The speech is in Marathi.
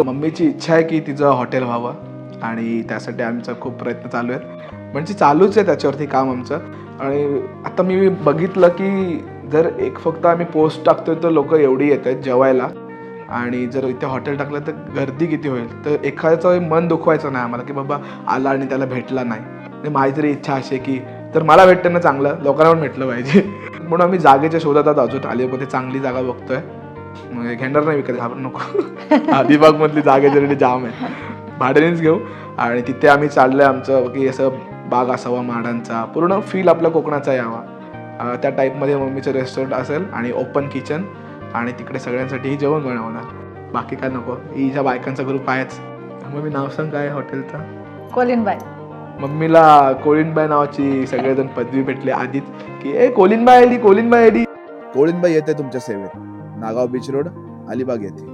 मम्मीची इच्छा आहे की तिचं हॉटेल व्हावं आणि त्यासाठी आमचा खूप प्रयत्न चालू आहेत. म्हणजे चालूच आहे त्याच्यावरती काम आमचं. आणि आता मी बघितलं की जर एक फक्त आम्ही पोस्ट टाकतोय तर लोक एवढी येत आहेत जेवायला, आणि जर इथे हॉटेल टाकलं तर गर्दी किती होईल. तर एखाद्याचं मन दुखवायचं नाही आम्हाला की बाबा आला आणि त्याला भेटला नाही. आणि माझी तरी इच्छा अशी आहे की तर मला भेटतं ना चांगलं, लोकांना पण भेटलं पाहिजे. म्हणून आम्ही जागेच्या शोधात आहोत. अजून अलिबागमध्ये चांगली जागा बघतोय. मग घेणार नाही विकत, घाबरू नको. अलिबाग मधली जागेसाठी जाम आहे, भाड्यानेच घेऊ. आणि तिथे आम्ही चाललंय आमचं की असं बाग असावा माडांचा, पूर्ण फील आपल्या कोकणाचा यावा. त्या टाईपमध्ये मम्मीचं रेस्टॉरंट असेल आणि ओपन किचन, आणि तिकडे सगळ्यांसाठी जेवण बनवणार. बाकी काय नको. हिच्या बायकांचा ग्रुप आहेच. मम्मी नाव सांग काय हॉटेलचा? कोलिनबाई. मम्मीला कोलिनबाई नावाची सगळेजण पदवी भेटली आधीच की ए कोलिनबाई आली, कोलिनबाई आली. कोळीनबाई येते तुमच्या सेवेत. नागाव बीच रोड, अलिबाग येथे.